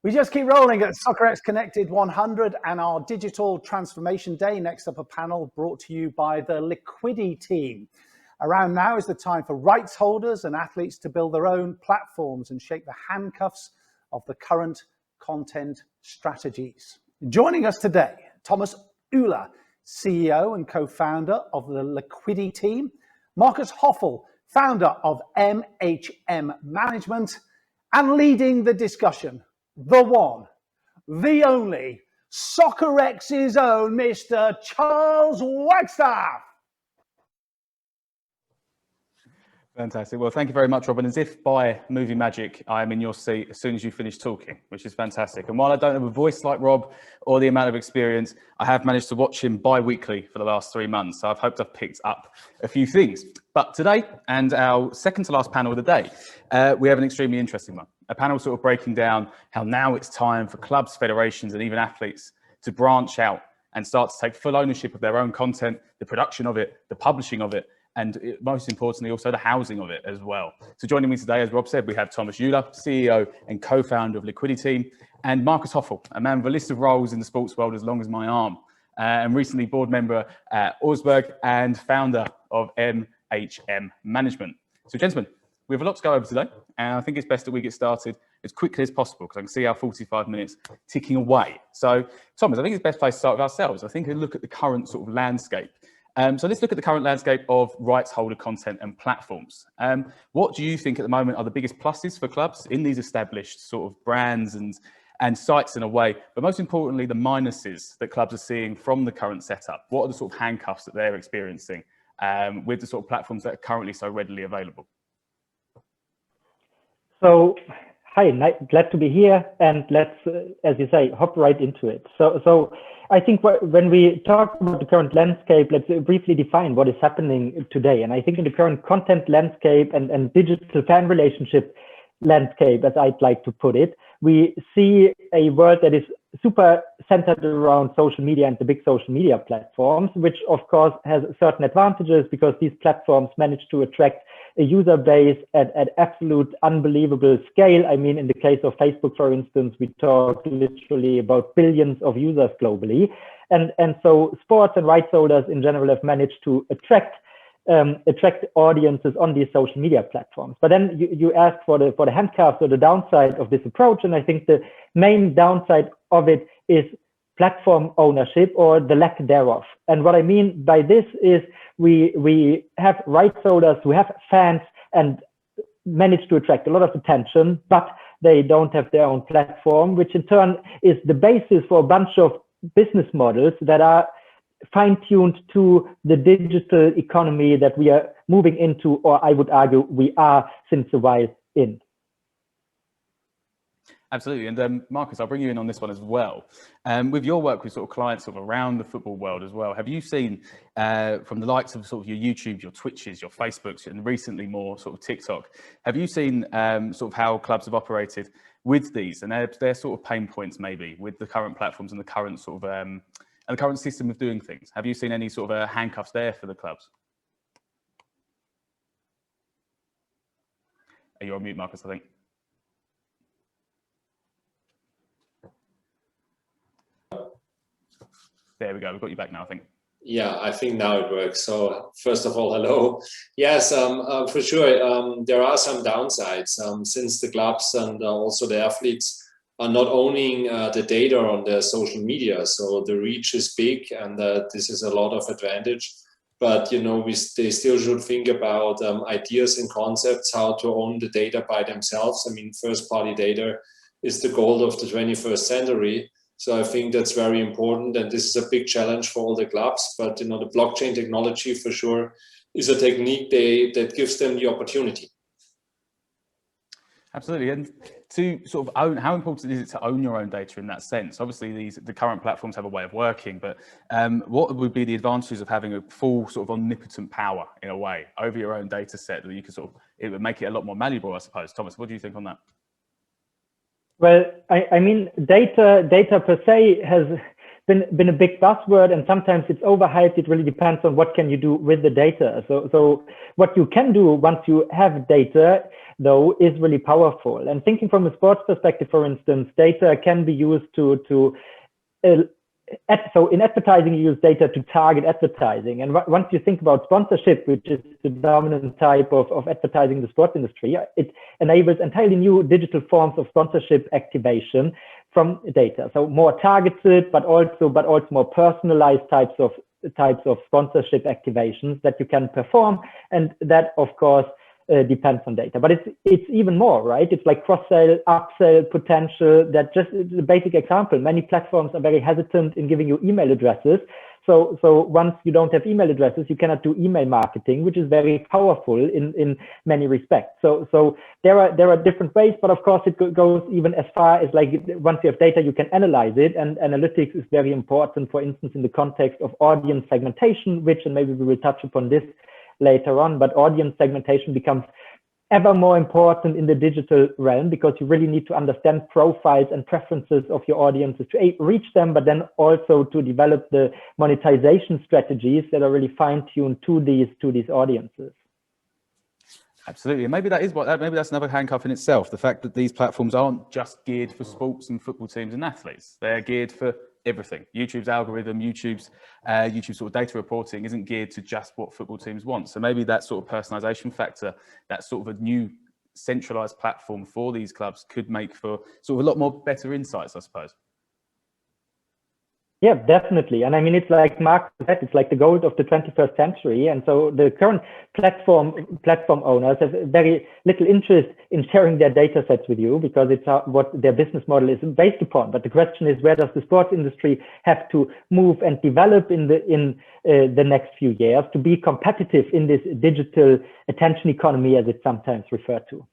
We just keep rolling at SoccerX Connected 100 and our Digital Transformation Day. Next up, a panel brought to you by the Liquidity team. Around now is the time for rights holders and athletes to build their own platforms and shake the handcuffs of the current content strategies. Joining us today, Thomas Uhler, CEO and co-founder of the Liquidity team, Markus Hoffel, founder of MHM Management, and leading the discussion, the one, the only, SoccerX's own Mr. Charles Wagstaff. Fantastic. Well, thank you very much, Robin. As if by movie magic, I am in your seat as soon as you finish talking, which is fantastic. And while I don't have a voice like Rob or the amount of experience, I have managed to watch him bi-weekly for the last 3 months. So I've hoped I've picked up a few things. But today, and our second to last panel of the day, we have an extremely interesting one. A panel sort of breaking down how now it's time for clubs, federations, and even athletes to branch out and start to take full ownership of their own content, the production of it, the publishing of it, and most importantly, also the housing of it as well. So joining me today, as Rob said, we have Thomas Uhler, CEO and co-founder of Liquidity team, and Markus Hoffel, a man with a list of roles in the sports world as long as my arm, and recently board member at Augsburg and founder of MHM Management. So gentlemen, we have a lot to go over today, and I think it's best that we get started as quickly as possible because I can see our 45 minutes ticking away. So Thomas, I think it's best place to start with ourselves. I think a look at the current sort of landscape. So let's look at the current landscape of rights holder content and platforms. What do you think at the moment are the biggest pluses for clubs in these established sort of brands and sites in a way, but most importantly, the minuses that clubs are seeing from the current setup? What are the sort of handcuffs that they're experiencing with the sort of platforms that are currently so readily available? So, hi, glad to be here, and let's, as you say, hop right into it. So I think when we talk about the current landscape, let's briefly define what is happening today. And I think in the current content landscape and digital fan relationship landscape, as I'd like to put it, we see a world that is super centered around social media and the big social media platforms, which of course has certain advantages because these platforms manage to attract a user base at absolute unbelievable scale. I mean, in the case of Facebook, for instance, we talk literally about billions of users globally. And so sports and rights holders in general have managed to attract audiences on these social media platforms. But then you ask for the handcuffs or the downside of this approach. And I think the main downside of it is platform ownership or the lack thereof. And what I mean by this is we have rights holders who have fans and manage to attract a lot of attention, but they don't have their own platform, which in turn is the basis for a bunch of business models that are fine-tuned to the digital economy that we are moving into, or I would argue we are since a while in. Absolutely. And Markus, I'll bring you in on this one as well. With your work with sort of clients sort of around the football world as well, have you seen from the likes of sort of your YouTube, your Twitches, your Facebooks, and recently more sort of TikTok, have you seen sort of how clubs have operated with these and their sort of pain points maybe with the current platforms and the current sort of and the current system of doing things? Have you seen any sort of handcuffs there for the clubs? Are you on mute, Markus, I think? There we go. We've got you back now, I think. Yeah, I think now it works. So first of all, hello. Yes, for sure. There are some downsides since the clubs and also the athletes are not owning the data on their social media. So the reach is big and this is a lot of advantage. But, you know, they still should think about ideas and concepts, how to own the data by themselves. I mean, first party data is the goal of the 21st century. So I think that's very important, and this is a big challenge for all the clubs. But you know, the blockchain technology for sure is a technique that gives them the opportunity. Absolutely, and to sort of own, how important is it to own your own data in that sense? Obviously, the current platforms have a way of working, but what would be the advantages of having a full sort of omnipotent power in a way over your own data set that you could sort of, it would make it a lot more malleable, I suppose. Thomas, what do you think on that? Well, I mean, data per se has been a big buzzword, and sometimes it's overhyped. It really depends on what can you do with the data. So what you can do once you have data, though, is really powerful. And thinking from a sports perspective, for instance, data can be used so in advertising, you use data to target advertising. And once you think about sponsorship, which is the dominant type of advertising in the sports industry, it enables entirely new digital forms of sponsorship activation from data. So more targeted, but also more personalized types of sponsorship activations that you can perform. And that, of course, depends on data, but it's even more, right? It's like cross-sell, upsell potential. That just the basic example. Many platforms are very hesitant in giving you email addresses. So once you don't have email addresses, you cannot do email marketing, which is very powerful in many respects. So there are different ways, but of course it goes even as far as like once you have data, you can analyze it, and analytics is very important. For instance, in the context of audience segmentation, which, and maybe we will touch upon this later on, but audience segmentation becomes ever more important in the digital realm, because you really need to understand profiles and preferences of your audiences to reach them, but then also to develop the monetization strategies that are really fine-tuned to these audiences. Absolutely, and maybe that's another handcuff in itself. The fact that these platforms aren't just geared for sports and football teams and athletes; they're geared for everything. YouTube's algorithm, YouTube's sort of data reporting isn't geared to just what football teams want. So maybe that sort of personalization factor, that sort of a new centralized platform for these clubs, could make for sort of a lot more better insights, I suppose. Yeah, definitely. And I mean, it's like Mark said, it's like the gold of the 21st century. And so the current platform owners have very little interest in sharing their data sets with you, because it's what their business model is based upon. But the question is, where does the sports industry have to move and develop in the next few years to be competitive in this digital attention economy, as it's sometimes referred to?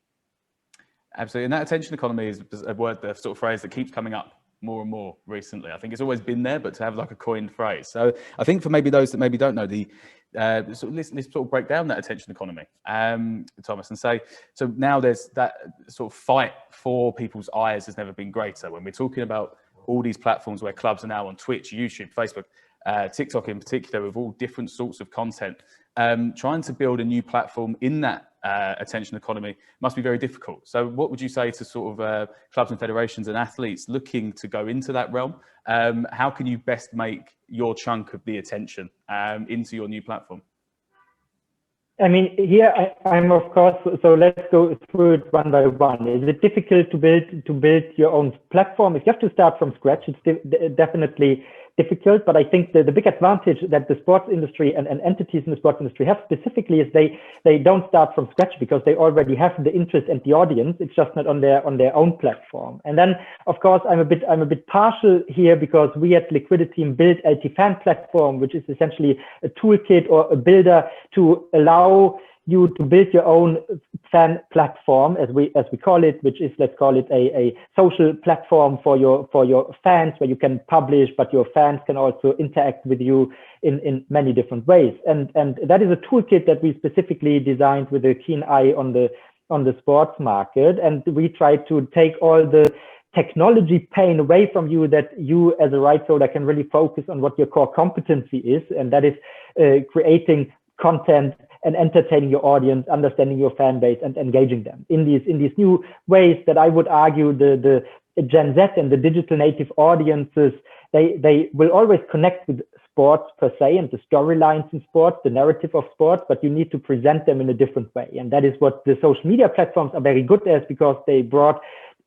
Absolutely. And that attention economy is a word, the sort of phrase that keeps coming up more and more recently. I think it's always been there, but to have like a coined phrase. So I think for maybe those that maybe don't know, let's sort of break down that attention economy, Thomas, and say, so now there's that sort of fight for people's eyes has never been greater. When we're talking about all these platforms where clubs are now on Twitch, YouTube, Facebook, TikTok in particular, with all different sorts of content, trying to build a new platform in that attention economy must be very difficult. So what would you say to sort of clubs and federations and athletes looking to go into that realm? How can you best make your chunk of the attention into your new platform? I mean, here I'm of course, so let's go through it one by one. Is it difficult to build your own platform? If you have to start from scratch, it's definitely difficult, but I think the big advantage that the sports industry and entities in the sports industry have specifically is they don't start from scratch, because they already have the interest and the audience. It's just not on their own platform. And then, of course, I'm a bit partial here, because we at Liquidity Team built LT-Fan platform, which is essentially a toolkit or a builder to allow you to build your own fan platform, as we call it, which is, let's call it a social platform for your fans, where you can publish, but your fans can also interact with you in many different ways. And that is a toolkit that we specifically designed with a keen eye on the sports market. And we try to take all the technology pain away from you, that you as a rights holder can really focus on what your core competency is, and that is creating content and entertaining your audience, understanding your fan base, and engaging them in these new ways that I would argue the Gen Z and the digital native audiences, they will always connect with sports per se and the storylines in sports, the narrative of sports, but you need to present them in a different way. And that is what the social media platforms are very good at, because they brought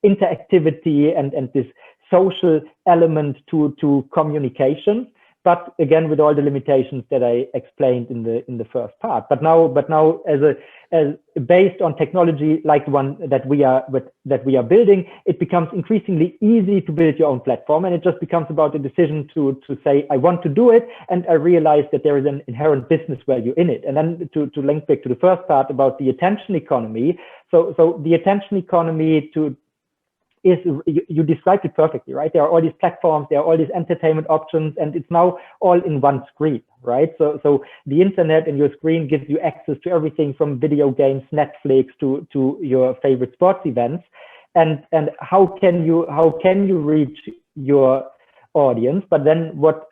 interactivity and this social element to communication. But again, with all the limitations that I explained in the first part. But now, as based on technology like the one that we are building, it becomes increasingly easy to build your own platform, and it just becomes about the decision to say, I want to do it, and I realize that there is an inherent business value in it. And then to link back to the first part about the attention economy. So the attention economy you described it perfectly, right? There are all these platforms, there are all these entertainment options, and it's now all in one screen, right? So the internet and your screen gives you access to everything from video games, Netflix, to your favorite sports events. And how can you reach your audience, but then what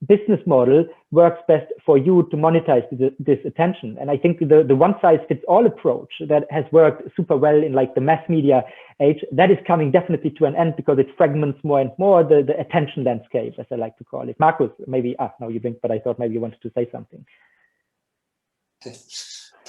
business model works best for you to monetize this attention. And I think the one size fits all approach that has worked super well in like the mass media age, that is coming definitely to an end because it fragments more and more the attention landscape, as I like to call it. Markus, maybe, now you blink, but I thought maybe you wanted to say something.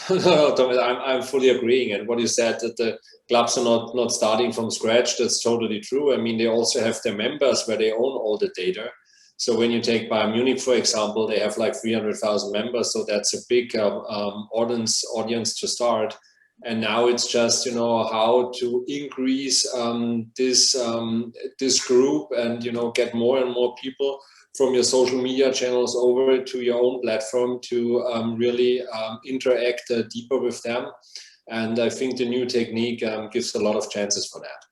No, Thomas, I'm fully agreeing. And what you said, that the clubs are not starting from scratch, that's totally true. I mean, they also have their members where they own all the data. So when you take Bayern Munich, for example, they have like 300,000 members. So that's a big audience to start. And now it's just, you know, how to increase this group and, you know, get more and more people from your social media channels over to your own platform to really interact deeper with them. And I think the new technique gives a lot of chances for that.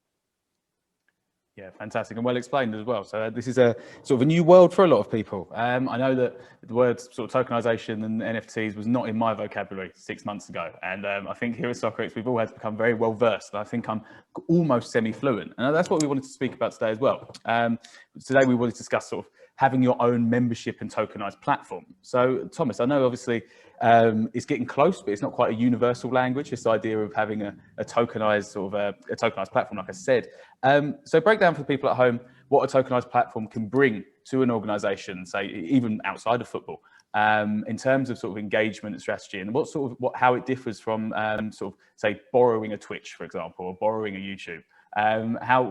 Yeah, fantastic and well explained as well. So this is a sort of a new world for a lot of people. I know that the words sort of tokenization and NFTs was not in my vocabulary 6 months ago. And I think here at Soccerex, we've all had to become very well versed. And I think I'm almost semi-fluent. And that's what we wanted to speak about today as well. Today, we wanted to discuss sort of having your own membership and tokenized platform. So Thomas, I know obviously it's getting close, but it's not quite a universal language, this idea of having a tokenized sort of a tokenized platform, like I said. So break down for the people at home what a tokenized platform can bring to an organization, say even outside of football, in terms of sort of engagement and strategy, and how it differs from sort of say borrowing a Twitch, for example, or borrowing a YouTube. How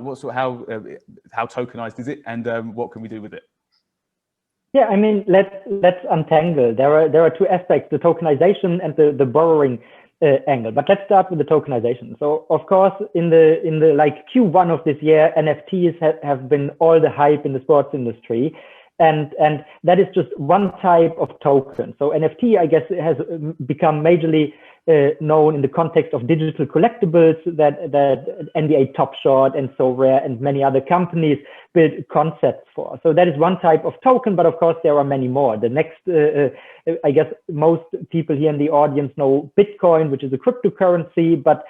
tokenized is it, and what can we do with it? Yeah, I mean, let's untangle. There are two aspects: the tokenization and the borrowing angle. But let's start with the tokenization. So, of course, in the like Q1 of this year, NFTs have been all the hype in the sports industry, and that is just one type of token. So NFT, I guess, has become majorly known in the context of digital collectibles that NBA Top Shot and Sorare and many other companies build concepts for. So that is one type of token, but of course there are many more. The next, I guess most people here in the audience know Bitcoin, which is a cryptocurrency, but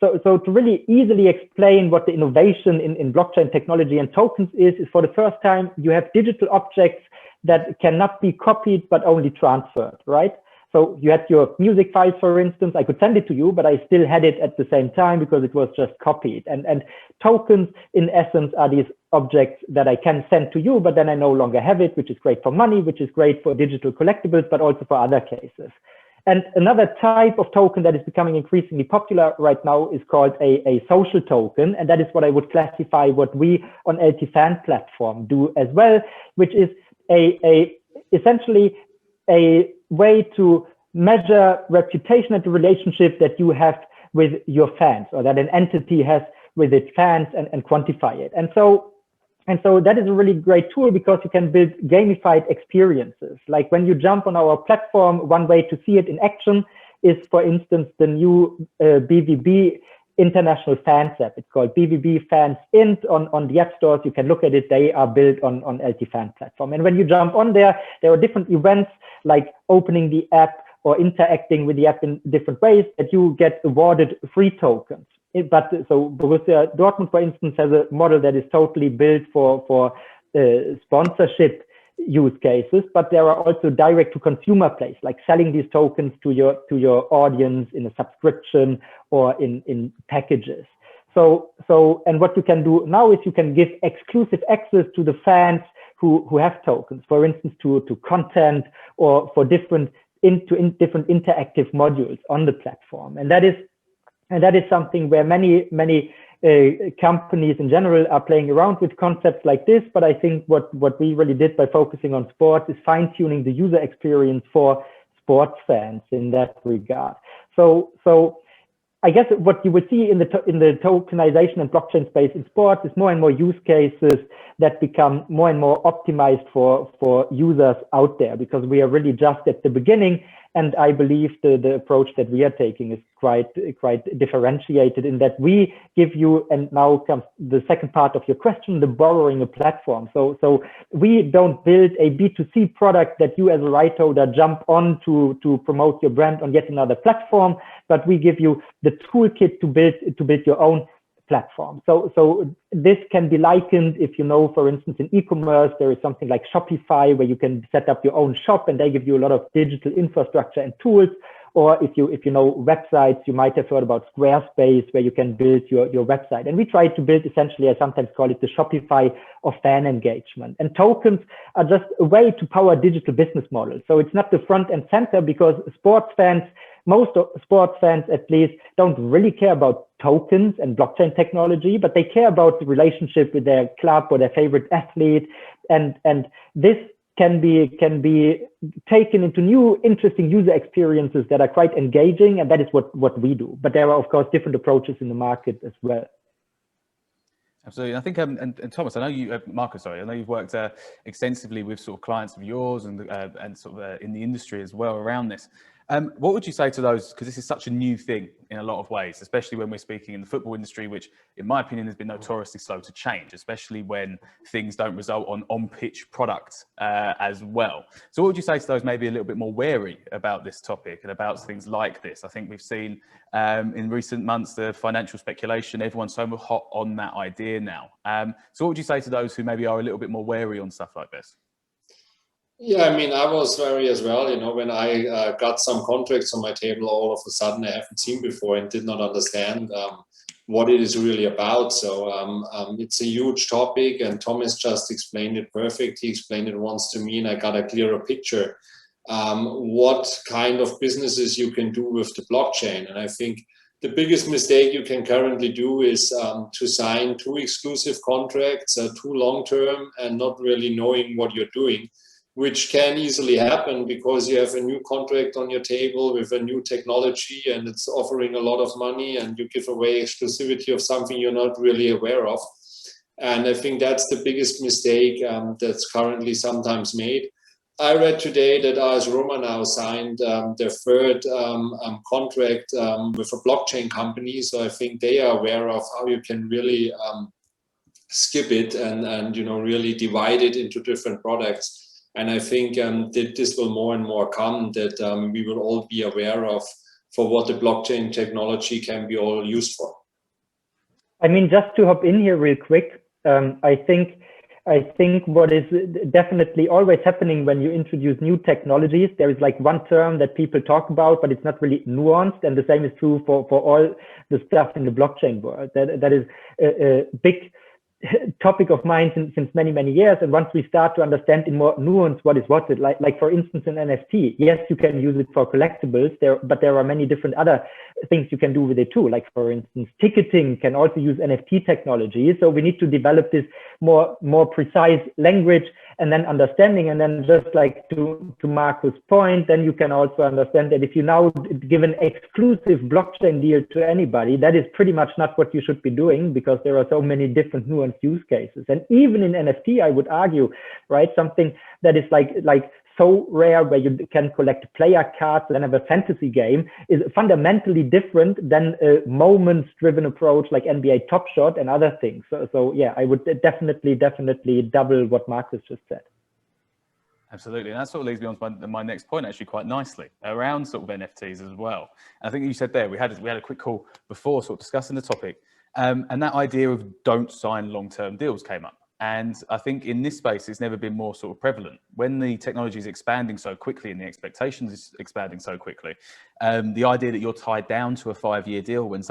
so to really easily explain what the innovation in blockchain technology and tokens is for the first time, you have digital objects that cannot be copied, but only transferred, right? So you had your music files, for instance. I could send it to you, but I still had it at the same time because it was just copied. And tokens, in essence, are these objects that I can send to you, but then I no longer have it, which is great for money, which is great for digital collectibles, but also for other cases. And another type of token that is becoming increasingly popular right now is called a social token. And that is what I would classify what we on LT-Fan platform do as well, which is essentially a way to measure reputation and the relationship that you have with your fans, or that an entity has with its fans, and quantify it. And so that is a really great tool because you can build gamified experiences. Like when you jump on our platform, one way to see it in action is, for instance, the new BVB International Fans app. It's called BVB Fans Int on the app stores. You can look at it. They are built on LT-Fan platform. And when you jump on there are different events like opening the app or interacting with the app in different ways that you get awarded free tokens. So Borussia Dortmund, for instance, has a model that is totally built for sponsorship use cases, but there are also direct to consumer plays, like selling these tokens to your audience in a subscription or in packages. So and what you can do now is you can give exclusive access to the fans who have tokens, for instance, to content or for different interactive modules on the platform. And that is something where many companies in general are playing around with concepts like this. But I think what we really did by focusing on sports is fine-tuning the user experience for sports fans in that regard. So I guess what you would see in the tokenization and blockchain space in sports is more and more use cases that become more and more optimized for users out there, because we are really just at the beginning. And I believe the approach that we are taking is quite differentiated in that we give you, and now comes the second part of your question, the borrowing a platform. So we don't build a B2C product that you as a right holder jump on to promote your brand on yet another platform, but we give you the toolkit to build your own platform. So this can be likened, if you know, for instance, in e-commerce, there is something like Shopify where you can set up your own shop and they give you a lot of digital infrastructure and tools. Or if you know websites, you might have heard about Squarespace, where you can build your website. And we try to build essentially, I sometimes call it the Shopify of fan engagement. And tokens are just a way to power digital business models. So it's not the front and center, because sports fans, most sports fans at least, don't really care about tokens and blockchain technology, but they care about the relationship with their club or their favorite athlete. And this can be taken into new interesting user experiences that are quite engaging, and that is what we do. But there are, of course, different approaches in the market as well. Absolutely. I think, and Thomas, I know you, Marcus, sorry, I know you've worked extensively with sort of clients of yours and sort of in the industry as well around this. What would you say to those, because this is such a new thing in a lot of ways, especially when we're speaking in the football industry, which in my opinion has been notoriously slow to change, especially when things don't result on-pitch product as well. So what would you say to those maybe a little bit more wary about this topic and about things like this? I think we've seen in recent months the financial speculation, everyone's so hot on that idea now. So what would you say to those who maybe are a little bit more wary on stuff like this? Yeah, I mean, I was wary as well. You know, when I got some contracts on my table, all of a sudden I haven't seen before and did not understand what it is really about. So it's a huge topic, and Thomas just explained it perfect. He explained it once to me, and I got a clearer picture what kind of businesses you can do with the blockchain. And I think the biggest mistake you can currently do is to sign too exclusive contracts, too long-term, and not really knowing what you're doing, which can easily happen because you have a new contract on your table with a new technology and it's offering a lot of money, and you give away exclusivity of something you're not really aware of. And I think that's the biggest mistake that's currently sometimes made. I read today that AS Roma now signed their third contract with a blockchain company. So I think they are aware of how you can really skip it and you know, really divide it into different products. And I think that this will more and more come, that we will all be aware of for what the blockchain technology can be all used for. I mean, just to hop in here real quick, I think what is definitely always happening when you introduce new technologies, there is like one term that people talk about, but it's not really nuanced. And the same is true for all the stuff in the blockchain world. That is a big topic of mine since many years. And once we start to understand in more nuance what is what, like for instance an NFT, yes, you can use it for collectibles but there are many different other things you can do with it too. Like for instance, ticketing can also use NFT technology. So we need to develop this more precise language and then understanding. And then just like to Marcus' point, then you can also understand that if you now give an exclusive blockchain deal to anybody, that is pretty much not what you should be doing, because there are so many different nuanced use cases. And even in NFT, I would argue, right, something that is like so rare, where you can collect player cards and have a fantasy game, is fundamentally different than a moments-driven approach like NBA Top Shot and other things. So yeah, I would definitely double what Marcus just said. Absolutely, and that sort of leads me on to my next point actually quite nicely around sort of NFTs as well. And I think you said there, we had a quick call before sort of discussing the topic, and that idea of don't sign long-term deals came up. And I think in this space, it's never been more sort of prevalent. When the technology is expanding so quickly and the expectations is expanding so quickly, the idea that you're tied down to a 5-year deal when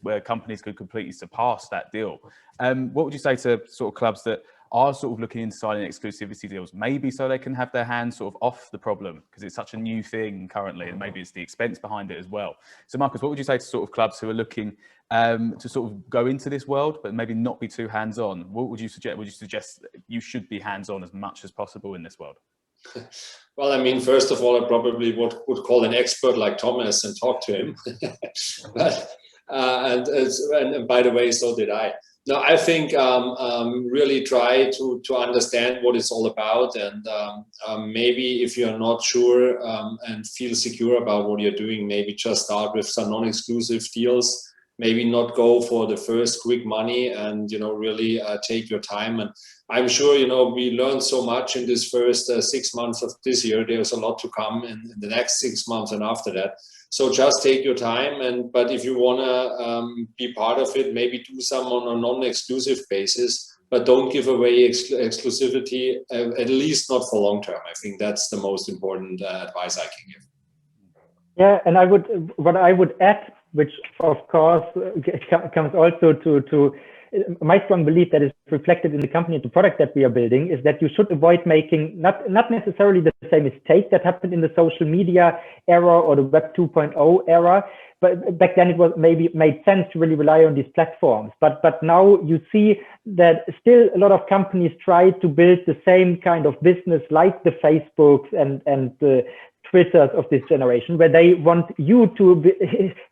where companies could completely surpass that deal. What would you say to sort of clubs that are sort of looking into signing exclusivity deals, maybe so they can have their hands sort of off the problem, because it's such a new thing currently, and maybe it's the expense behind it as well. So Marcus, what would you say to sort of clubs who are looking to sort of go into this world, but maybe not be too hands-on? What would you suggest? Would you suggest you should be hands-on as much as possible in this world? Well, I mean, first of all, I probably would call an expert like Thomas and talk to him. But, and by the way, so did I. No, I think really try to understand what it's all about, and maybe if you're not sure and feel secure about what you're doing, maybe just start with some non-exclusive deals. Maybe not go for the first quick money, and you know, really take your time. And I'm sure, we learned so much in this first 6 months of this year. There's a lot to come in the next 6 months and after that. So just take your time. But if you want to be part of it, maybe do some on a non-exclusive basis, but don't give away exclusivity, at least not for long term. I think that's the most important advice I can give. Yeah, and what I would add, which of course comes also to my strong belief that is reflected in the company and the product that we are building, is that you should avoid making not necessarily the same mistake that happened in the social media era or the Web 2.0 era. But back then it was maybe made sense to really rely on these platforms. But now you see that still a lot of companies try to build the same kind of business like the Facebooks and the Twitters of this generation, where they want you to be,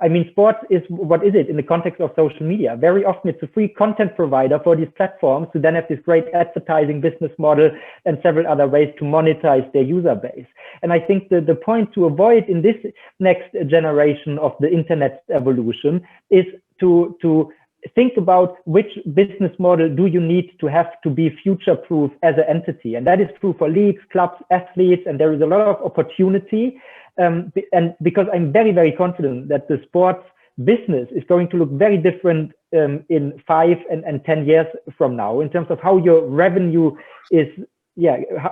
I mean, sports is, what is it in the context of social media? Very often it's a free content provider for these platforms who then have this great advertising business model and several other ways to monetize their user base. And I think the point to avoid in this next generation of the internet evolution is to think about which business model do you need to have to be future-proof as an entity. And that is true for leagues, clubs, athletes, and there is a lot of opportunity. And because I'm very, very confident that the sports business is going to look very different in 5 and 10 years from now in terms of how your revenue is,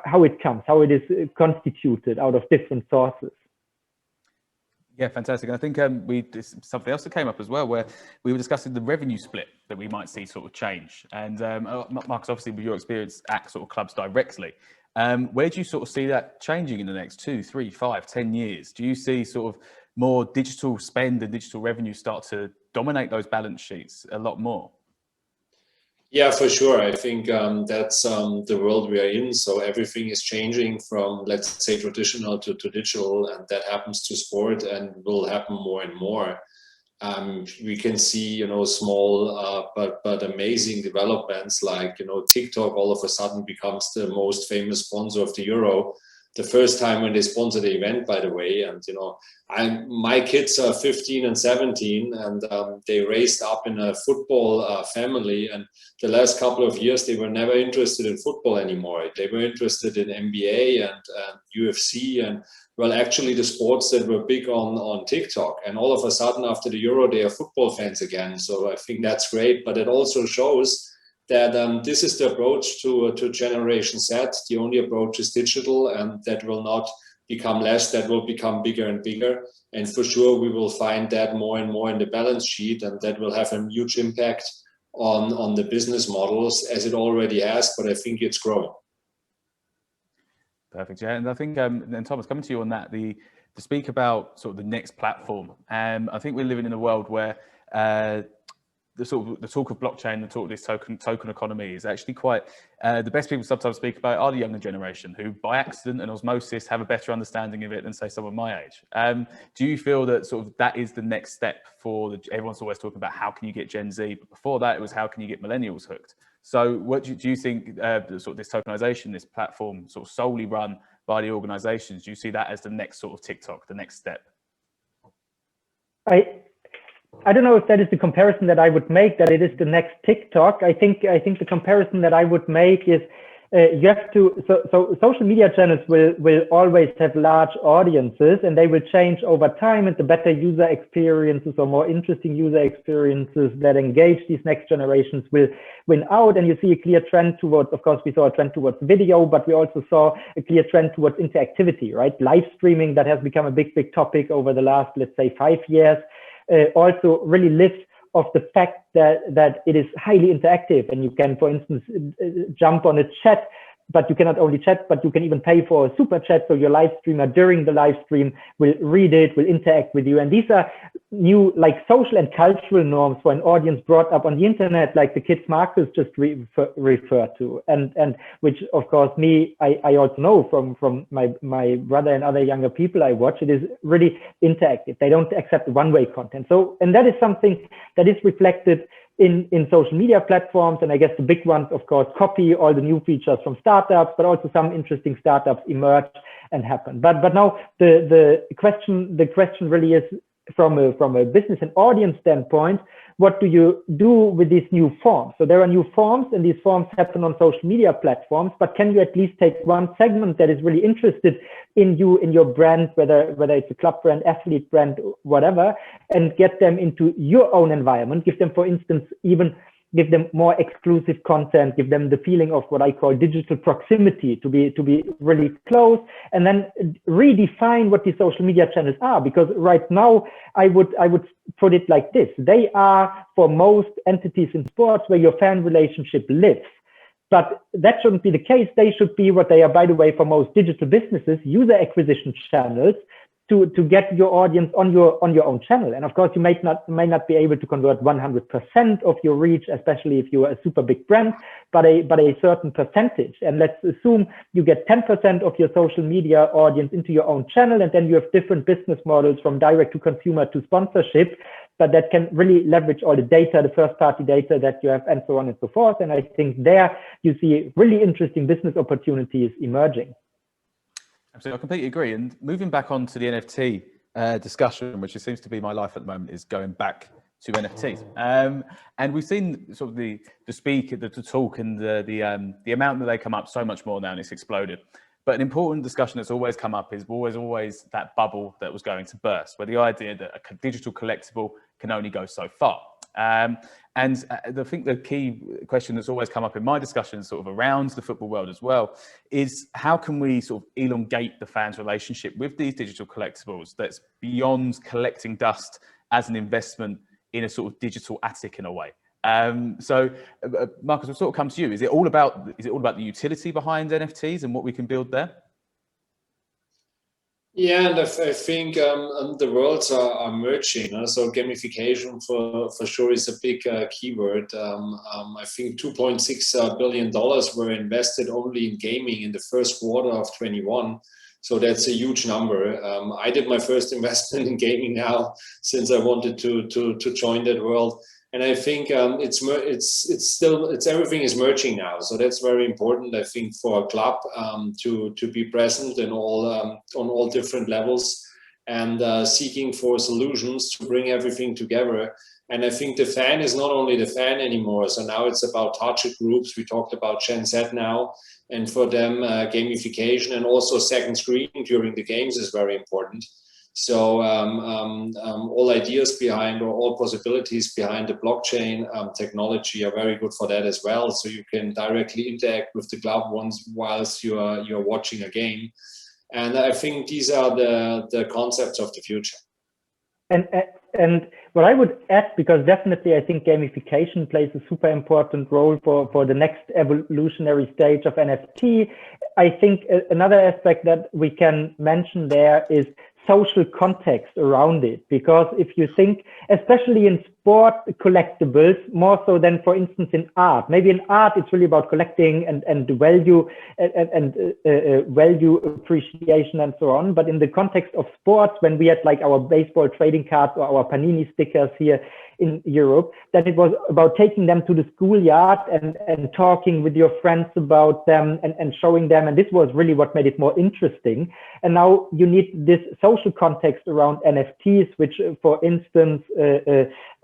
how it comes, how it is constituted out of different sources. Yeah, fantastic. And I think something else that came up as well, where we were discussing the revenue split that we might see sort of change. And Marcus, obviously with your experience at sort of clubs directly, where do you sort of see that changing in the next 2, 3, 5, 10 years? Do you see sort of more digital spend and digital revenue start to dominate those balance sheets a lot more? Yeah, for sure. I think that's the world we are in. So everything is changing from, let's say, traditional to digital, and that happens to sport and will happen more and more. We can see, small but amazing developments like, TikTok all of a sudden becomes the most famous sponsor of the Euro. The first time when they sponsored the event, by the way, and my kids are 15 and 17, and they raised up in a football family. And the last couple of years, they were never interested in football anymore. They were interested in NBA and UFC, and well, actually the sports that were big on TikTok. And all of a sudden, after the Euro, they are football fans again. So I think that's great, but it also shows that this is the approach to Generation Z. The only approach is digital, and that will not become less, that will become bigger and bigger. And for sure, we will find that more and more in the balance sheet, and that will have a huge impact on the business models, as it already has, but I think it's growing. Perfect, yeah. And I think, and Thomas, coming to you on that, to speak about sort of the next platform, I think we're living in a world where the talk of blockchain, the talk of this token economy is actually quite, the best people sometimes speak about are the younger generation, who by accident and osmosis have a better understanding of it than, say, someone my age. Do you feel that sort of that is the next step for everyone's always talking about how can you get Gen Z, but before that it was how can you get millennials hooked? So what do you think, sort of this tokenization, this platform sort of solely run by the organizations, do you see that as the next sort of TikTok, the next step? I don't know if that is the comparison that I would make, that it is the next TikTok. I think the comparison that I would make is you have to, so social media channels will always have large audiences, and they will change over time, and the better user experiences or more interesting user experiences that engage these next generations will win out. And you see a clear trend towards, of course, we saw a trend towards video, but we also saw a clear trend towards interactivity, right? Live streaming, that has become a big topic over the last, let's say, 5 years. Also really lives off the fact that it is highly interactive, and you can, for instance, jump on a chat, but you cannot only chat, but you can even pay for a super chat. So your live streamer during the live stream will read it, will interact with you. And these are new, like, social and cultural norms for an audience brought up on the internet, like the kids Marcus just referred to. And which, of course, I also know from my brother and other younger people I watch, it is really interactive. They don't accept one-way content. So, and that is something that is reflected in social media platforms, and I guess the big ones, of course, copy all the new features from startups, but also some interesting startups emerge and happen. But now the question really is, from a business and audience standpoint, what do you do with these new forms? So there are new forms, and these forms happen on social media platforms, but can you at least take one segment that is really interested in you, in your brand, whether it's a club brand, athlete brand, whatever, and get them into your own environment, give them, for instance, give them more exclusive content, give them the feeling of what I call digital proximity, to be really close, and then redefine what these social media channels are. Because right now, I would put it like this: they are, for most entities in sports, where your fan relationship lives. But that shouldn't be the case. They should be what they are, by the way, for most digital businesses, user acquisition channels, to get your audience on your own channel. And of course, you may not be able to convert 100% of your reach, especially if you are a super big brand, but a certain percentage. And let's assume you get 10% of your social media audience into your own channel, and then you have different business models from direct to consumer to sponsorship, but that can really leverage all the data, the first party data that you have, and so on and so forth. And I think there you see really interesting business opportunities emerging. Absolutely, I completely agree. And moving back onto the NFT discussion, which seems to be my life at the moment, is going back to NFTs. And we've seen sort of the speak, the talk, and the amount that they come up so much more now, and it's exploded. But an important discussion that's always come up is always that bubble that was going to burst, where the idea that a digital collectible can only go so far. And I think the key question that's always come up in my discussions sort of around the football world as well is how can we sort of elongate the fans' relationship with these digital collectibles that's beyond collecting dust as an investment in a sort of digital attic in a way. So Marcus, we'll sort of come to you. Is it all about the utility behind NFTs and what we can build there? Yeah, and I think the worlds are merging. So gamification for sure is a big keyword. I think $2.6 billion were invested only in gaming in the first quarter of 21. So that's a huge number. I did my first investment in gaming now since I wanted to join that world. And I think everything is merging now. So that's very important, I think, for a club to be present in on all different levels and seeking for solutions to bring everything together. And I think the fan is not only the fan anymore. So now it's about target groups. We talked about Gen Z now. And for them, gamification and also second screen during the games is very important. So all ideas behind, or all possibilities behind the blockchain technology are very good for that as well. So you can directly interact with the club whilst you're watching a game. And I think these are the concepts of the future. And what I would add, because definitely I think gamification plays a super important role for the next evolutionary stage of NFT. I think another aspect that we can mention there is social context around it, because if you think, especially in sport collectibles, more so than, for instance, in art. Maybe in art, it's really about collecting and value and value appreciation and so on. But in the context of sports, when we had like our baseball trading cards or our Panini stickers here in Europe, that it was about taking them to the schoolyard and talking with your friends about them and showing them. And this was really what made it more interesting. And now you need this social context around NFTs, which, for instance,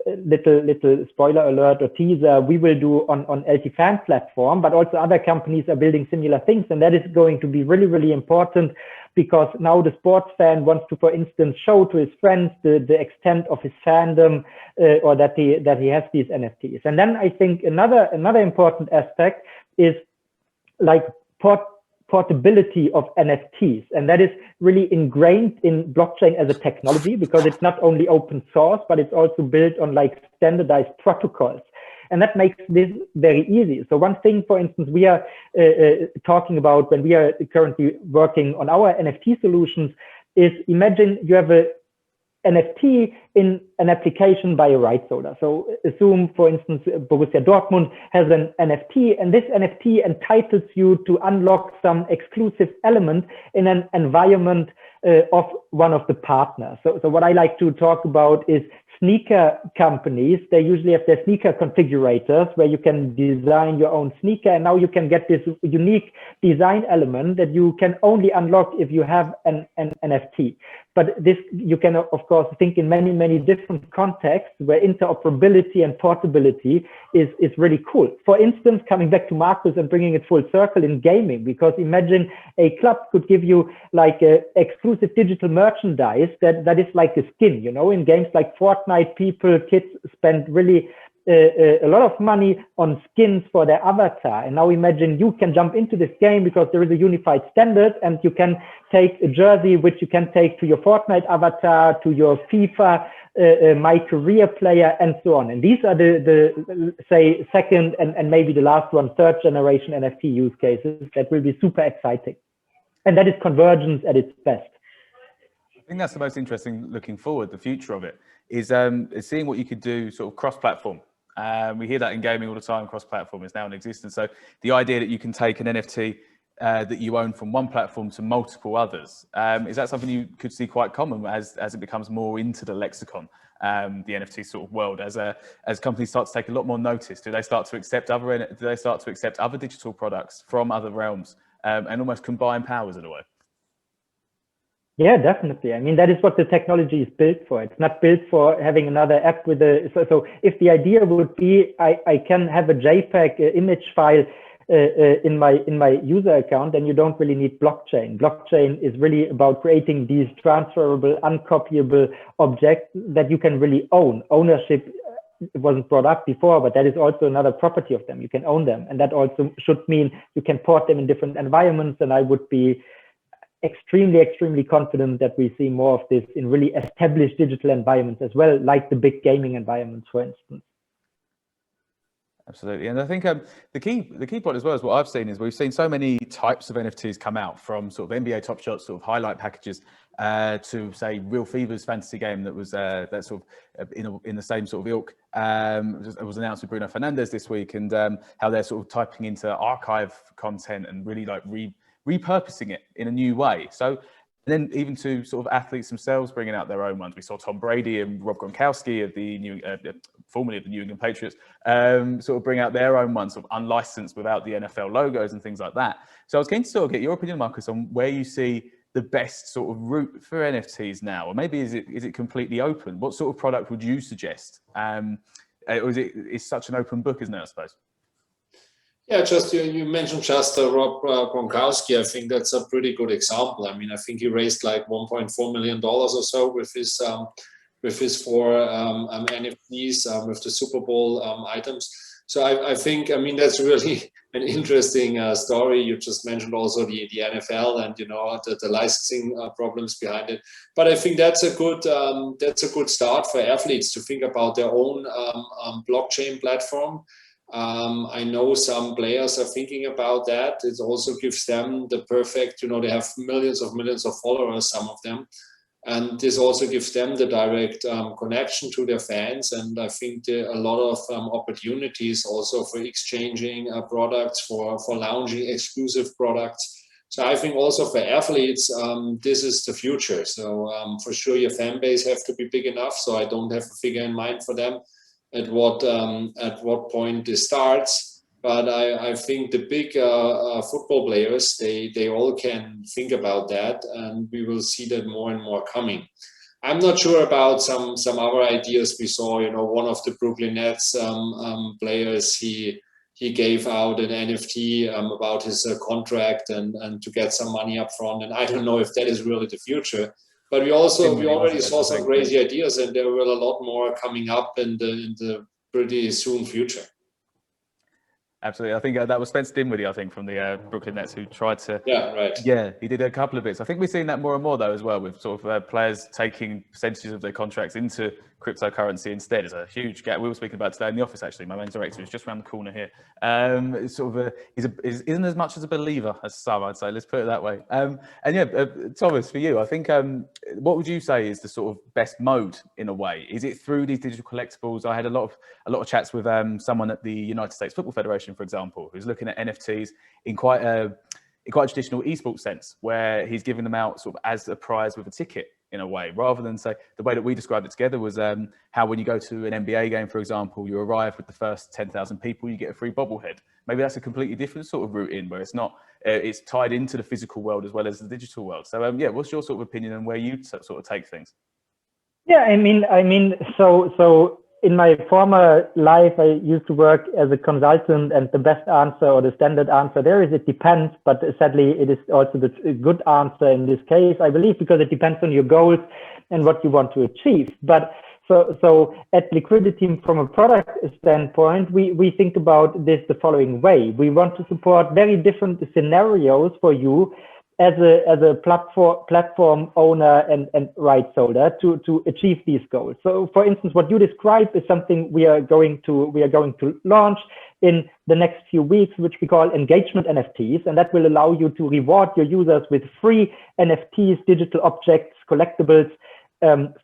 little spoiler alert or teaser, we will do on LT Fan platform, but also other companies are building similar things. And that is going to be really, really important, because now the sports fan wants to, for instance, show to his friends the extent of his fandom, or that he has these NFTs. And then I think another important aspect is like portability of NFTs. And that is really ingrained in blockchain as a technology, because it's not only open source, but it's also built on like standardized protocols. And that makes this very easy. So one thing, for instance, we are talking about when we are currently working on our NFT solutions is, imagine you have a NFT in an application by a rights holder. So assume, for instance, Borussia Dortmund has an NFT, and this NFT entitles you to unlock some exclusive element in an environment of one of the partners. So what I like to talk about is sneaker companies. They usually have their sneaker configurators where you can design your own sneaker, and now you can get this unique design element that you can only unlock if you have an NFT. but this you can of course think in many, many different contexts where interoperability and portability is really cool. For instance, coming back to Marcus and bringing it full circle in gaming, because imagine a club could give you like a exclusive digital merchandise that is like a skin, you know. In games like Fortnite, kids spend really a lot of money on skins for their avatar. And now imagine you can jump into this game because there is a unified standard, and you can take a jersey which you can take to your Fortnite avatar, to your FIFA My Career player, and so on. And these are the say second and maybe the last one, third generation NFT use cases that will be super exciting. And that is convergence at its best. I think that's the most interesting looking forward. The future of it is seeing what you could do sort of cross-platform. We hear that in gaming all the time. Cross-platform is now in existence. So the idea that you can take an NFT that you own from one platform to multiple others, is that something you could see quite common as it becomes more into the lexicon, the NFT sort of world, as companies start to take a lot more notice? Do they start to accept other digital products from other realms, and almost combine powers in a way? Yeah, definitely. I mean, that is what the technology is built for. It's not built for having another app with so if the idea would be, I can have a JPEG image file in my user account, then you don't really need blockchain. Blockchain is really about creating these transferable, uncopyable objects that you can really own. Ownership wasn't brought up before, but that is also another property of them. You can own them. And that also should mean you can port them in different environments. And I would be extremely confident that we see more of this in really established digital environments as well, like the big gaming environments, for instance. Absolutely. And I think the key point as well is what I've seen is we've seen so many types of NFTs come out, from sort of NBA Top Shots sort of highlight packages to say Real Fever's fantasy game that was that sort of in the same sort of ilk. It was announced with Bruno Fernandes this week, and how they're sort of typing into archive content and really like repurposing it in a new way. So then even to sort of athletes themselves bringing out their own ones. We saw Tom Brady and Rob Gronkowski of the formerly of the New England Patriots sort of bring out their own ones, sort of unlicensed without the NFL logos and things like that. So I was keen to sort of get your opinion, Marcus, on where you see the best sort of route for NFTs now, or maybe is it completely open? What sort of product would you suggest? Or it's such an open book, isn't it, I suppose? Yeah, just you mentioned just Rob Gronkowski. I think that's a pretty good example. I mean, I think he raised like $1.4 million or so with his four NFTs with the Super Bowl items. So I think, I mean, that's really an interesting story. You just mentioned also the NFL and the licensing problems behind it. But I think that's a good start for athletes to think about their own blockchain platform. I know some players are thinking about that. It also gives them the perfect, they have millions of followers, some of them. And this also gives them the direct connection to their fans. And I think there are a lot of opportunities also for exchanging products, for launching exclusive products. So I think also for athletes, this is the future. So for sure, your fan base have to be big enough. So I don't have a figure in mind for them at what point this starts. But I think the big football players, they all can think about that, and we will see that more and more coming. I'm not sure about some other ideas we saw. One of the Brooklyn Nets players, he gave out an NFT about his contract and to get some money up front. And I don't know if that is really the future. But we already saw some crazy ideas, and there will a lot more coming up in the pretty soon future. Absolutely. I think that was Spencer Dinwiddie, I think, from the Brooklyn Nets, who tried to... Yeah, right. Yeah, he did a couple of bits. I think we're seeing that more and more, though, as well, with sort of players taking percentages of their contracts into cryptocurrency instead. It's a huge gap. We were speaking about today in the office, actually. My main director is just around the corner here. It's sort of isn't as much as a believer as some, I'd say. Let's put it that way. And yeah, Thomas, for you, I think, what would you say is the sort of best mode in a way? Is it through these digital collectibles? I had a lot of chats with someone at the United States Football Federation, for example, who's looking at NFTs in quite a traditional esports sense, where he's giving them out sort of as a prize with a ticket. in a way, rather than say the way that we described it together was how when you go to an NBA game, for example, you arrive with the first 10,000 people, you get a free bobblehead. Maybe that's a completely different sort of route in where it's not, it's tied into the physical world as well as the digital world. So yeah, what's your sort of opinion on where you sort of take things? Yeah, I mean, so in my former life, I used to work as a consultant, and the best answer or the standard answer there is it depends, but sadly it is also the good answer in this case, I believe, because it depends on your goals and what you want to achieve. But so at Liquidity Team, from a product standpoint, we think about this the following way. We want to support very different scenarios for you as a platform owner and rights holder to achieve these goals. So for instance, what you described is something we are going to launch in the next few weeks, which we call engagement NFTs, and that will allow you to reward your users with free NFTs, digital objects, collectibles,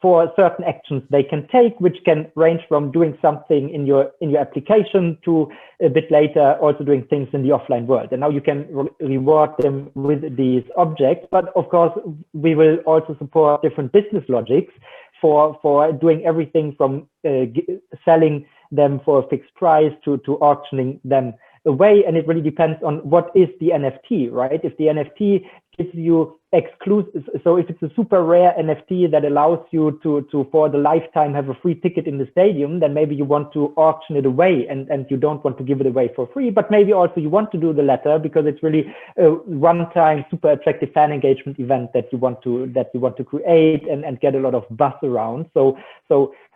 for certain actions they can take, which can range from doing something in your application to a bit later also doing things in the offline world. And now you can reward them with these objects. But of course, we will also support different business logics for doing everything from selling them for a fixed price to auctioning them away. And it really depends on what is the NFT, right? If the NFT gives you exclusive, so if it's a super rare NFT that allows you to for the lifetime have a free ticket in the stadium, then maybe you want to auction it away and you don't want to give it away for free. But maybe also you want to do the latter because it's really a one-time super attractive fan engagement event that you want to create and get a lot of buzz around. So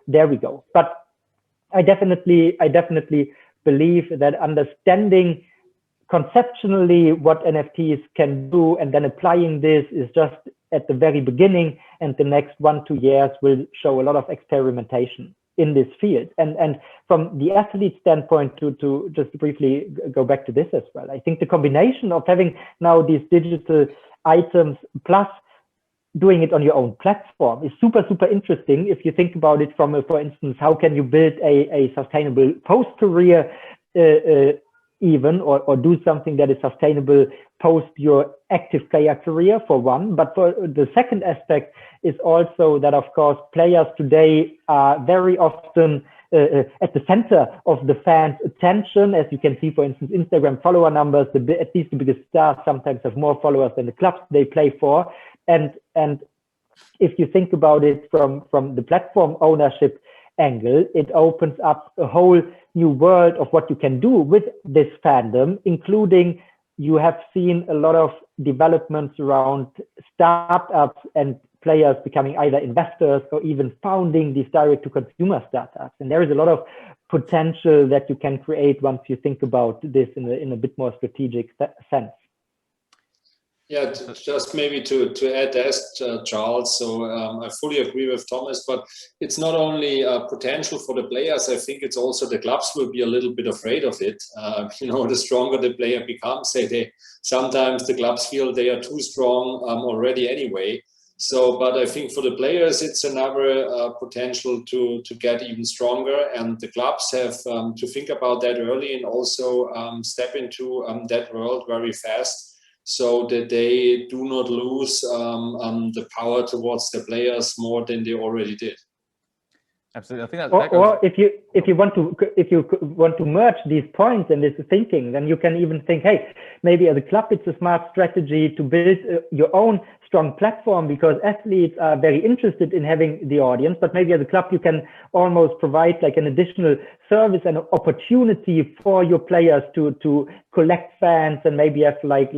there we go. But I definitely believe that understanding conceptually what NFTs can do and then applying this is just at the very beginning, and the next 1-2 years will show a lot of experimentation in this field. And from the athlete standpoint, to just briefly go back to this as well, I think the combination of having now these digital items plus doing it on your own platform is super interesting. If you think about it from, for instance, how can you build a sustainable post-career even, or do something that is sustainable post your active player career, for one. But for the second aspect is also that, of course, players today are very often at the center of the fans' attention. As you can see, for instance, Instagram follower numbers, at least the biggest stars sometimes have more followers than the clubs they play for. And if you think about it from the platform ownership angle, it opens up a whole new world of what you can do with this fandom, including you have seen a lot of developments around startups and players becoming either investors or even founding these direct-to-consumer startups. And there is a lot of potential that you can create once you think about this in a bit more strategic sense. Yeah, just maybe to add that, Charles, so I fully agree with Thomas, but it's not only potential for the players, I think it's also the clubs will be a little bit afraid of it. The stronger the player becomes, sometimes the clubs feel they are too strong already anyway. So, but I think for the players, it's another potential to get even stronger, and the clubs have to think about that early and also step into that world very fast, so that they do not lose the power towards the players more than they already did. Absolutely, I think that or if you want to merge these points and this thinking, then you can even think, hey, maybe as a club, it's a smart strategy to build your own strong platform, because athletes are very interested in having the audience, but maybe as a club you can almost provide like an additional service and opportunity for your players to collect fans and maybe have like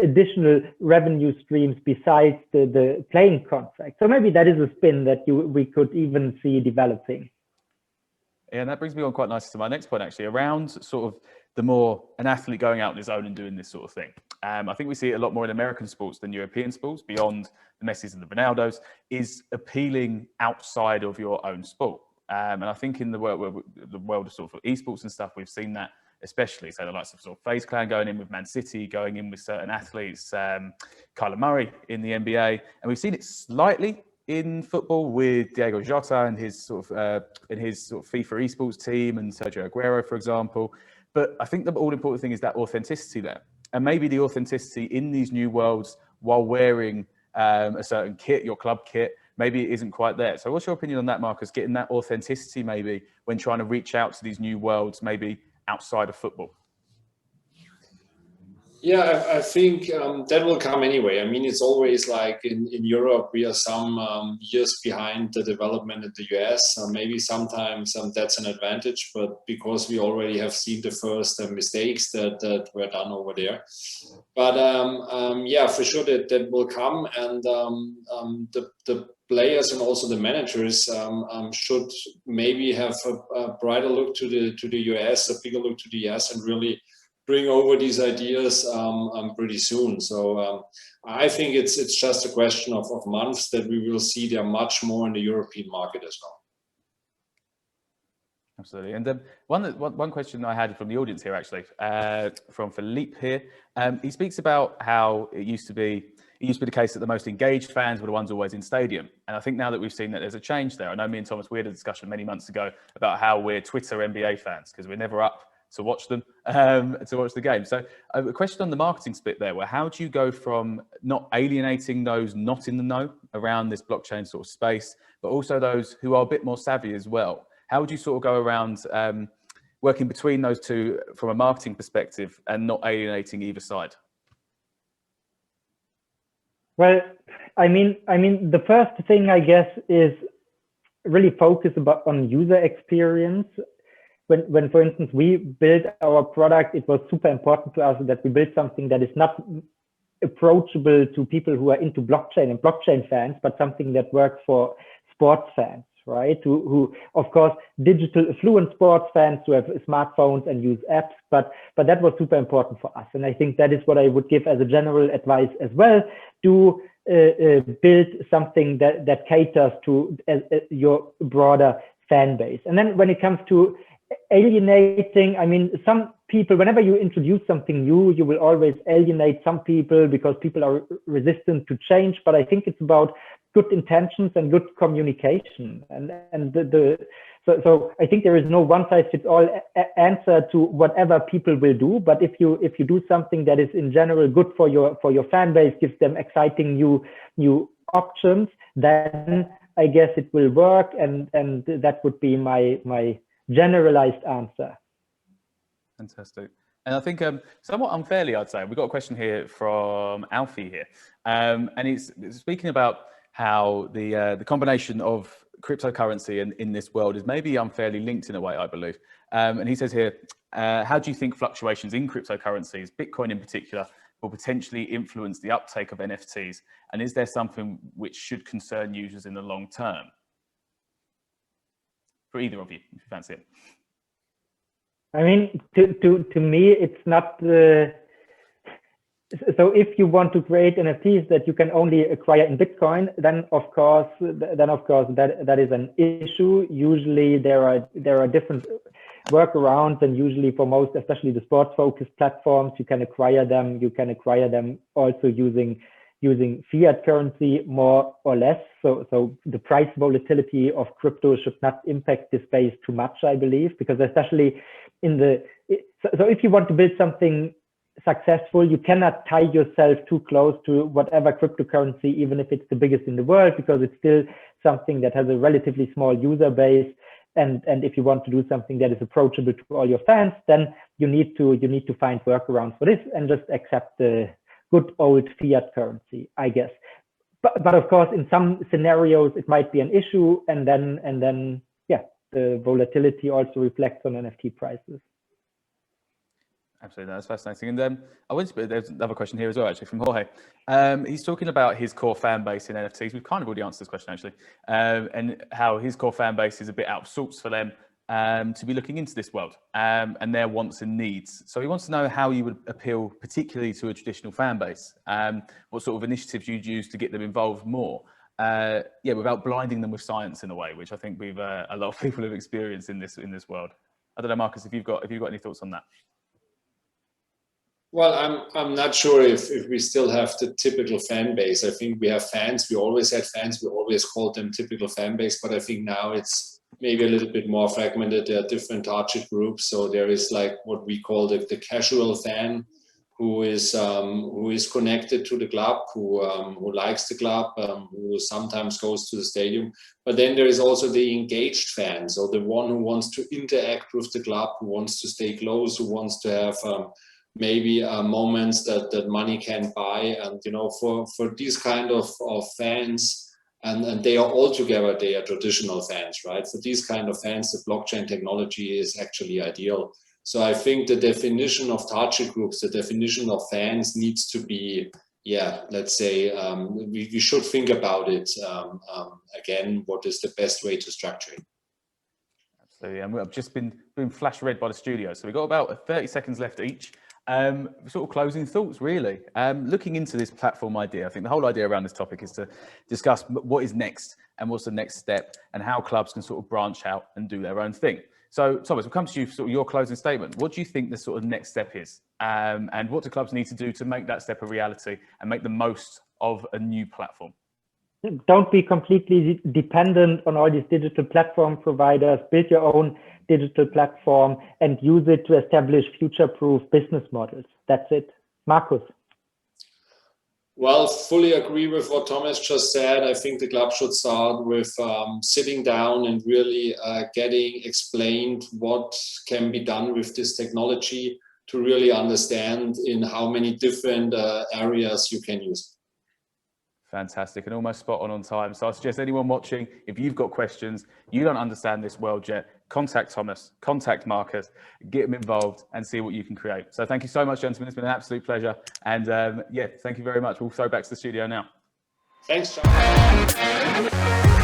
additional revenue streams besides the playing contract. So maybe that is a spin that we could even see developing. Yeah, and that brings me on quite nicely to my next point, actually, around sort of the more an athlete going out on his own and doing this sort of thing. I think we see it a lot more in American sports than European sports, beyond the Messis and the Ronaldos, is appealing outside of your own sport. And I think in the world of sort of esports and stuff, we've seen that, especially, so the likes of sort of FaZe Clan going in with Man City, going in with certain athletes, Kyler Murray in the NBA, and we've seen it slightly in football with Diego Jota and his sort of FIFA esports team, and Sergio Aguero, for example. But I think the all important thing is that authenticity there, and maybe the authenticity in these new worlds while wearing a certain kit, your club kit, maybe it isn't quite there. So what's your opinion on that, Marcus, getting that authenticity maybe when trying to reach out to these new worlds, maybe outside of football? Yeah, I think that will come anyway. I mean, it's always like in Europe, we are some years behind the development in the US. Maybe sometimes that's an advantage, but because we already have seen the first mistakes that were done over there. But yeah, for sure that will come. And the players and also the managers should maybe have a brighter look to the US, a bigger look to the US, and really bring over these ideas pretty soon. So I think it's just a question of months that we will see there much more in the European market as well. Absolutely. And one question I had from the audience here, actually, from Philippe here. He speaks about how it used to be the case that the most engaged fans were the ones always in stadium. And I think now that we've seen that there's a change there. I know me and Thomas, we had a discussion many months ago about how we're Twitter NBA fans because we're never up to watch them, to watch the game. So a question on the marketing split there, where how do you go from not alienating those not in the know around this blockchain sort of space, but also those who are a bit more savvy as well? How would you sort of go around working between those two from a marketing perspective and not alienating either side? Well, I mean, the first thing I guess is really focus on user experience. When, for instance, we built our product, it was super important to us that we build something that is not approachable to people who are into blockchain and blockchain fans, but something that works for sports fans, right? Who of course, digital affluent sports fans who have smartphones and use apps, but that was super important for us. And I think that is what I would give as a general advice as well. Do build something that caters to your broader fan base. And then when it comes to alienating, I mean, some people, whenever you introduce something new, you will always alienate some people because people are resistant to change. But I think it's about good intentions and good communication. So I think there is no one size fits all answer to whatever people will do. But if you do something that is in general good for your fan base, gives them exciting new options, then I guess it will work. And that would be my generalized answer. Fantastic. And I think somewhat unfairly, I'd say, we've got a question here from Alfie here. And he's speaking about how the combination of cryptocurrency in this world is maybe unfairly linked in a way, I believe. And he says here, how do you think fluctuations in cryptocurrencies, Bitcoin in particular, will potentially influence the uptake of NFTs? And is there something which should concern users in the long term? For either of you, if you fancy it. I mean, to me, it's not. So if you want to create NFTs that you can only acquire in Bitcoin, then of course that is an issue. Usually there are different workarounds, and usually for most, especially the sports-focused platforms, you can acquire them. You can acquire them also using fiat currency more or less. So the price volatility of crypto should not impact the space too much, I believe, because especially so if you want to build something successful, you cannot tie yourself too close to whatever cryptocurrency, even if it's the biggest in the world, because it's still something that has a relatively small user base. And if you want to do something that is approachable to all your fans, then you need to find workarounds for this and just accept the good old fiat currency, I guess. But of course, in some scenarios, it might be an issue, and then yeah, the volatility also reflects on NFT prices. Absolutely, that's fascinating. And there's another question here as well, actually, from Jorge. He's talking about his core fan base in NFTs. We've kind of already answered this question, actually, and how his core fan base is a bit out of sorts for them to be looking into this world and their wants and needs. So he wants to know how you would appeal particularly to a traditional fan base. What sort of initiatives you'd use to get them involved more? Without blinding them with science in a way, which I think we've a lot of people have experienced in this world. I don't know, Marcus, if you've got any thoughts on that. Well, I'm not sure if we still have the typical fan base. I think we have fans. We always had fans. We always called them typical fan base. But I think now it's maybe a little bit more fragmented. There are different target groups. So there is like what we call the casual fan, who is connected to the club, who likes the club, who sometimes goes to the stadium. But then there is also the engaged fan, so the one who wants to interact with the club, who wants to stay close, who wants to have maybe moments that money can buy. And for these kind of fans, and they are all together, they are traditional fans, right? For these kind of fans, the blockchain technology is actually ideal. So I think the definition of target groups, the definition of fans needs to be, let's say, we should think about it again, what is the best way to structure it. Absolutely, and we've just been flash red by the studio. So we've got about 30 seconds left each. Sort of closing thoughts, really. Looking into this platform idea, I think the whole idea around this topic is to discuss what is next and what's the next step and how clubs can sort of branch out and do their own thing. So, Thomas, we'll come to you for sort of your closing statement. What do you think the sort of next step is? And what do clubs need to do to make that step a reality and make the most of a new platform? Don't be completely dependent on all these digital platform providers. Build your own digital platform and use it to establish future-proof business models. That's it. Markus. Well, fully agree with what Thomas just said. I think the club should start with sitting down and really getting explained what can be done with this technology to really understand in how many different areas you can use it. Fantastic, and almost spot on time. So I suggest anyone watching, if you've got questions, you don't understand this world yet, contact Thomas, contact Markus, get them involved and see what you can create. So thank you so much, gentlemen. It's been an absolute pleasure. And thank you very much. We'll throw back to the studio now. Thanks, John.